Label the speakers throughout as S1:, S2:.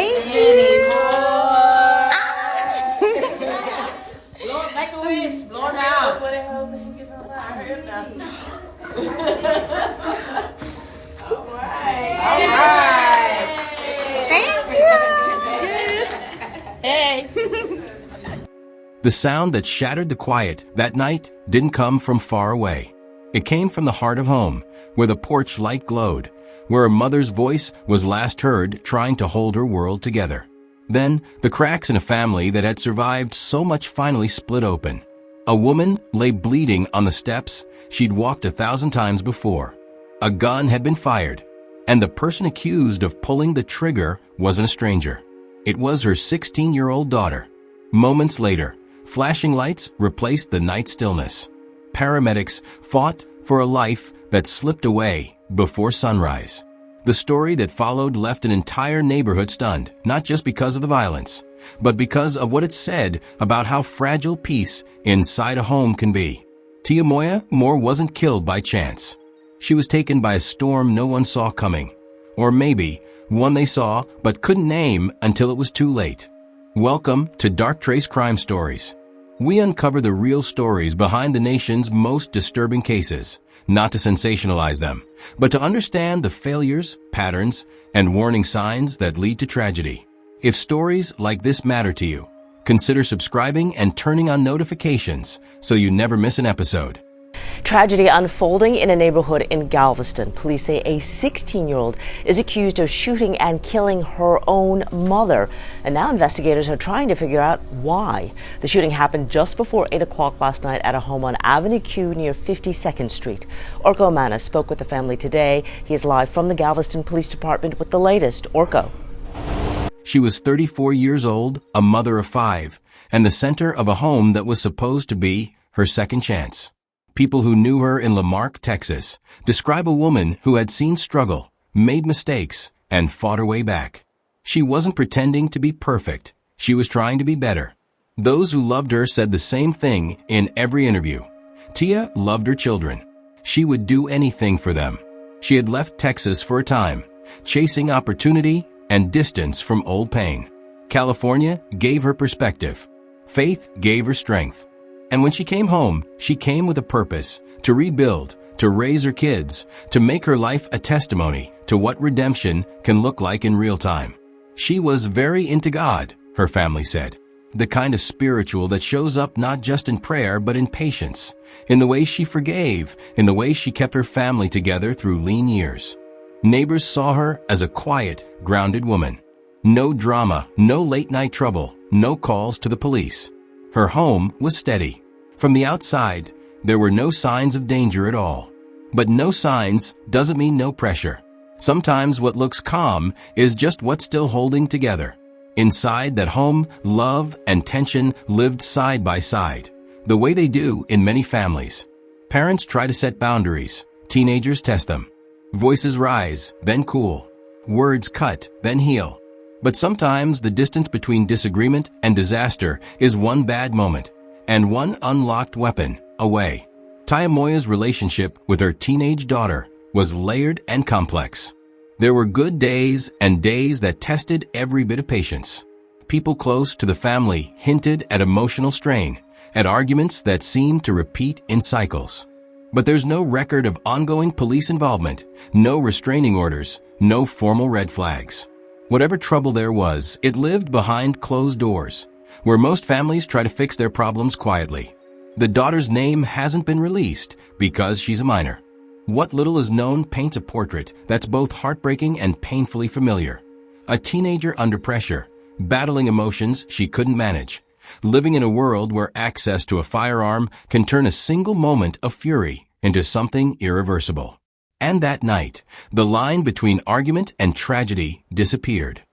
S1: Thank you.
S2: Blow, make a wish. Blow it out. Put it over and get some fire. All right. All right.
S1: Thank you. Hey.
S3: The sound that shattered the quiet that night didn't come from far away. It came from the heart of home, where the porch light glowed, where a mother's voice was last heard trying to hold her world together. Then, the cracks in a family that had survived so much finally split open. A woman lay bleeding on the steps she'd walked 1,000 times before. A gun had been fired, and the person accused of pulling the trigger wasn't a stranger. It was her 16-year-old daughter. Moments later, flashing lights replaced the night stillness. Paramedics fought for a life that slipped away before sunrise. The story that followed left an entire neighborhood stunned, not just because of the violence, but because of what it said about how fragile peace inside a home can be. Tiamoya Moore wasn't killed by chance. She was taken by a storm no one saw coming. Or maybe one they saw but couldn't name until it was too late. Welcome to Dark Trace Crime Stories. We uncover the real stories behind the nation's most disturbing cases, not to sensationalize them, but to understand the failures, patterns, and warning signs that lead to tragedy. If stories like this matter to you, consider subscribing and turning on notifications so you never miss an episode.
S4: Tragedy unfolding in a neighborhood in Galveston. Police say a 16-year-old is accused of shooting and killing her own mother. And now investigators are trying to figure out why. The shooting happened just before 8 o'clock last night at a home on Avenue Q near 52nd Street. Orko Amana spoke with the family today. He is live from the Galveston Police Department with the latest. Orko.
S3: She was 34 years old, a mother of 5, and the center of a home that was supposed to be her second chance. People who knew her in Lamarck, Texas, describe a woman who had seen struggle, made mistakes, and fought her way back. She wasn't pretending to be perfect. She was trying to be better. Those who loved her said the same thing in every interview. Tia loved her children. She would do anything for them. She had left Texas for a time, chasing opportunity and distance from old pain. California gave her perspective. Faith gave her strength. And when she came home, she came with a purpose, to rebuild, to raise her kids, to make her life a testimony to what redemption can look like in real time. She was very into God, her family said. The kind of spiritual that shows up not just in prayer but in patience, in the way she forgave, in the way she kept her family together through lean years. Neighbors saw her as a quiet, grounded woman. No drama, no late-night trouble, no calls to the police. Her home was steady. From the outside, there were no signs of danger at all. But no signs doesn't mean no pressure. Sometimes what looks calm is just what's still holding together. Inside that home, love and tension lived side by side, the way they do in many families. Parents try to set boundaries. Teenagers test them. Voices rise, then cool. Words cut, then heal. But sometimes the distance between disagreement and disaster is one bad moment and one unlocked weapon away. Tiamoya's relationship with her teenage daughter was layered and complex. There were good days and days that tested every bit of patience. People close to the family hinted at emotional strain, at arguments that seemed to repeat in cycles. But there's no record of ongoing police involvement, no restraining orders, no formal red flags. Whatever trouble there was, it lived behind closed doors, where most families try to fix their problems quietly. The daughter's name hasn't been released because she's a minor. What little is known paints a portrait that's both heartbreaking and painfully familiar. A teenager under pressure, battling emotions she couldn't manage, living in a world where access to a firearm can turn a single moment of fury into something irreversible. And that night, the line between argument and tragedy disappeared.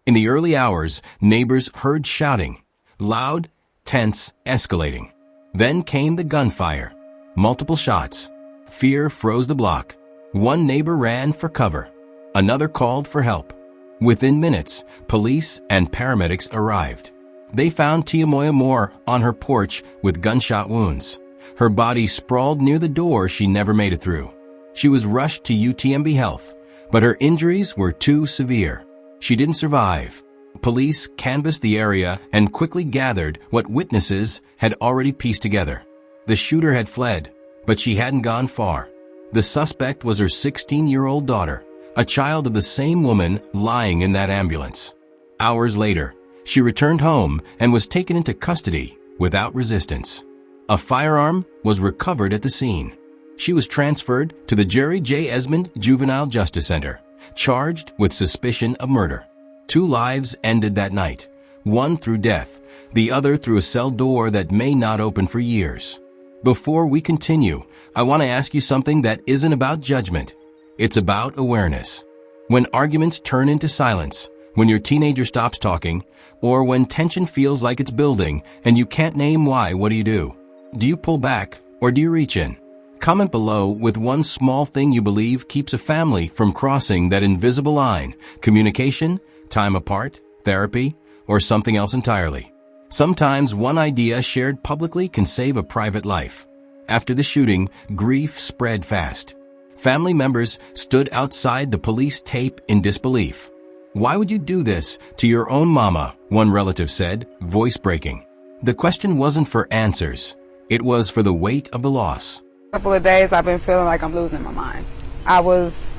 S3: In the early hours, neighbors heard shouting, loud, tense, escalating. Then came the gunfire. Multiple shots. Fear froze the block. One neighbor ran for cover. Another called for help. Within minutes, police and paramedics arrived. They found Tiamoya Moore on her porch with gunshot wounds. Her body sprawled near the door she never made it through. She was rushed to UTMB Health, but her injuries were too severe. She didn't survive. Police canvassed the area and quickly gathered what witnesses had already pieced together. The shooter had fled, but she hadn't gone far. The suspect was her 16-year-old daughter, a child of the same woman lying in that ambulance. Hours later, she returned home and was taken into custody without resistance. A firearm was recovered at the scene. She was transferred to the Jerry J. Esmond Juvenile Justice Center, charged with suspicion of murder. 2 lives ended that night, one through death, the other through a cell door that may not open for years. Before we continue, I want to ask you something that isn't about judgment. It's about awareness. When arguments turn into silence, when your teenager stops talking, or when tension feels like it's building and you can't name why, what do? Do you pull back or do you reach in? Comment below with one small thing you believe keeps a family from crossing that invisible line: communication, time apart, therapy, or something else entirely. Sometimes one idea shared publicly can save a private life. After the shooting, grief spread fast. Family members stood outside the police tape in disbelief. "Why would you do this to your own mama?" one relative said, voice breaking. The question wasn't for answers. It was for the weight of the loss.
S5: A couple of days I've been feeling like I'm losing my mind. I was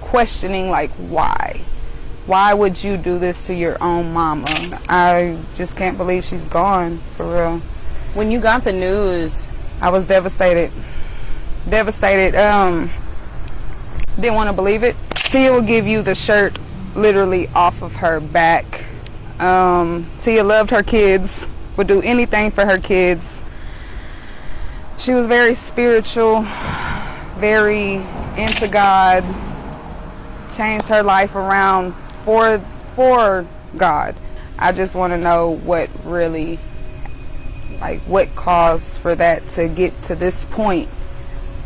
S5: questioning, like, why? Why would you do this to your own mama? I just can't believe she's gone, for real.
S6: When you got the news,
S5: I was devastated. Devastated. Didn't want to believe it. Tia will give you the shirt literally off of her back. Tia loved her kids, would do anything for her kids. She was very spiritual, very into God, changed her life around for God. I just want to know what really, like, what caused for that to get to this point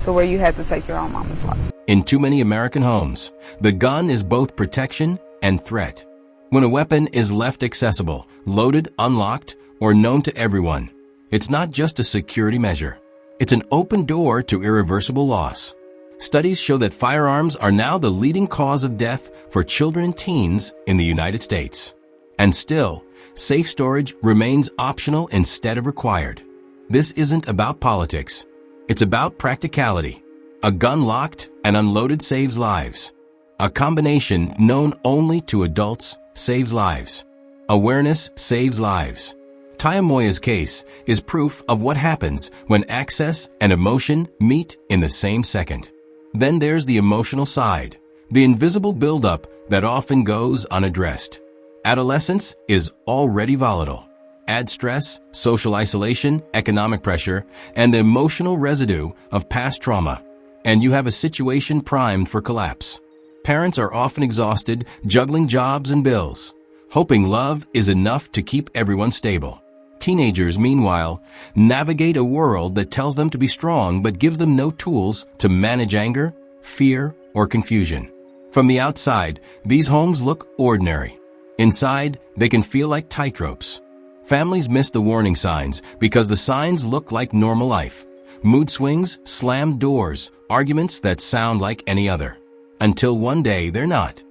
S5: to where you had to take your own mama's life.
S3: In too many American homes, the gun is both protection and threat. When a weapon is left accessible, loaded, unlocked, or known to everyone, it's not just a security measure. It's an open door to irreversible loss. Studies show that firearms are now the leading cause of death for children and teens in the United States. And still, safe storage remains optional instead of required. This isn't about politics. It's about practicality. A gun locked and unloaded saves lives. A combination known only to adults saves lives. Awareness saves lives. Tiamoya's case is proof of what happens when access and emotion meet in the same second. Then there's the emotional side, the invisible buildup that often goes unaddressed. Adolescence is already volatile. Add stress, social isolation, economic pressure, and the emotional residue of past trauma, and you have a situation primed for collapse. Parents are often exhausted, juggling jobs and bills, hoping love is enough to keep everyone stable. Teenagers, meanwhile, navigate a world that tells them to be strong but gives them no tools to manage anger, fear, or confusion. From the outside, these homes look ordinary. Inside, they can feel like tightropes. Families miss the warning signs because the signs look like normal life. Mood swings, slammed doors, arguments that sound like any other. Until one day they're not.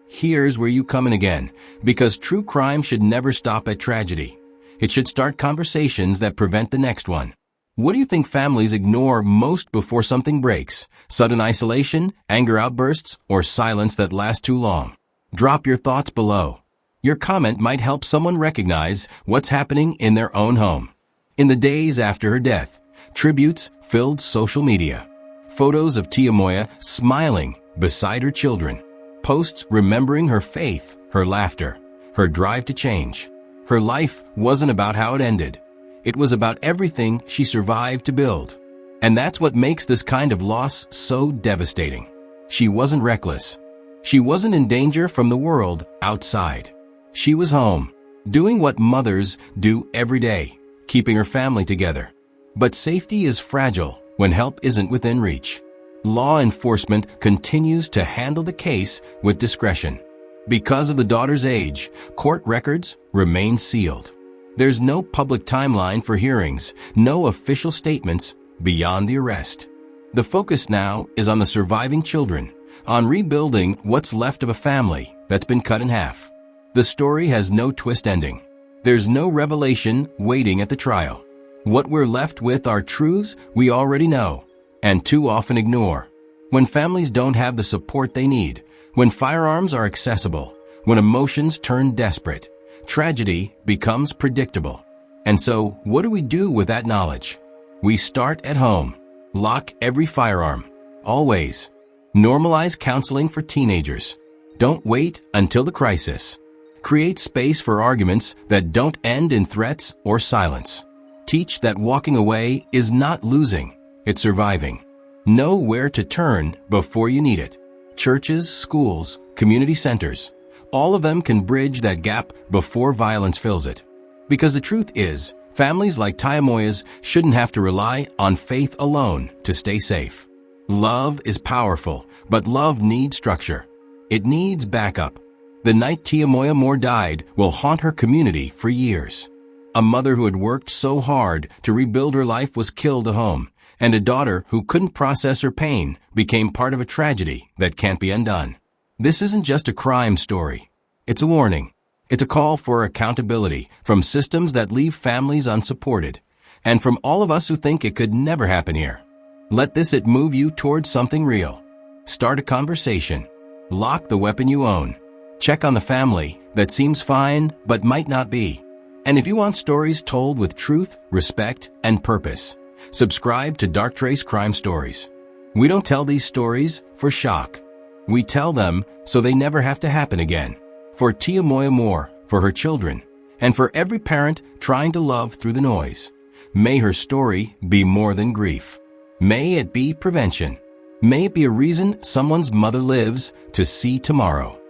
S3: Here's where you come in again, because true crime should never stop at tragedy. It should start conversations that prevent the next one. What do you think families ignore most before something breaks? Sudden isolation, anger outbursts, or silence that lasts too long? Drop your thoughts below. Your comment might help someone recognize what's happening in their own home. In the days after her death, tributes filled social media. Photos of Tiamoya smiling beside her children. Posts remembering her faith, her laughter, her drive to change. Her life wasn't about how it ended. It was about everything she survived to build. And that's what makes this kind of loss so devastating. She wasn't reckless. She wasn't in danger from the world outside. She was home, doing what mothers do every day, keeping her family together. But safety is fragile when help isn't within reach. Law enforcement continues to handle the case with discretion. Because of the daughter's age, court records remain sealed. There's no public timeline for hearings, no official statements beyond the arrest. The focus now is on the surviving children, on rebuilding what's left of a family that's been cut in half. The story has no twist ending. There's no revelation waiting at the trial. What we're left with are truths we already know and too often ignore. When families don't have the support they need, when firearms are accessible, when emotions turn desperate, tragedy becomes predictable. And so, what do we do with that knowledge? We start at home. Lock every firearm. Always. Normalize counseling for teenagers. Don't wait until the crisis. Create space for arguments that don't end in threats or silence. Teach that walking away is not losing, it's surviving. Know where to turn before you need it. Churches, schools, community centers, all of them can bridge that gap before violence fills it. Because the truth is, families like Tiamoya's shouldn't have to rely on faith alone to stay safe. Love is powerful, but love needs structure. It needs backup. The night Tiamoya Moore died will haunt her community for years. A mother who had worked so hard to rebuild her life was killed at home, and a daughter who couldn't process her pain became part of a tragedy that can't be undone. This isn't just a crime story. It's a warning. It's a call for accountability from systems that leave families unsupported, and from all of us who think it could never happen here. Let this move you towards something real. Start a conversation. Lock the weapon you own. Check on the family that seems fine but might not be. And if you want stories told with truth, respect, and purpose, subscribe to Dark Trace Crime Stories. We don't tell these stories for shock. We tell them so they never have to happen again. For Tiamoya Moore, for her children, and for every parent trying to love through the noise, may her story be more than grief. May it be prevention. May it be a reason someone's mother lives to see tomorrow.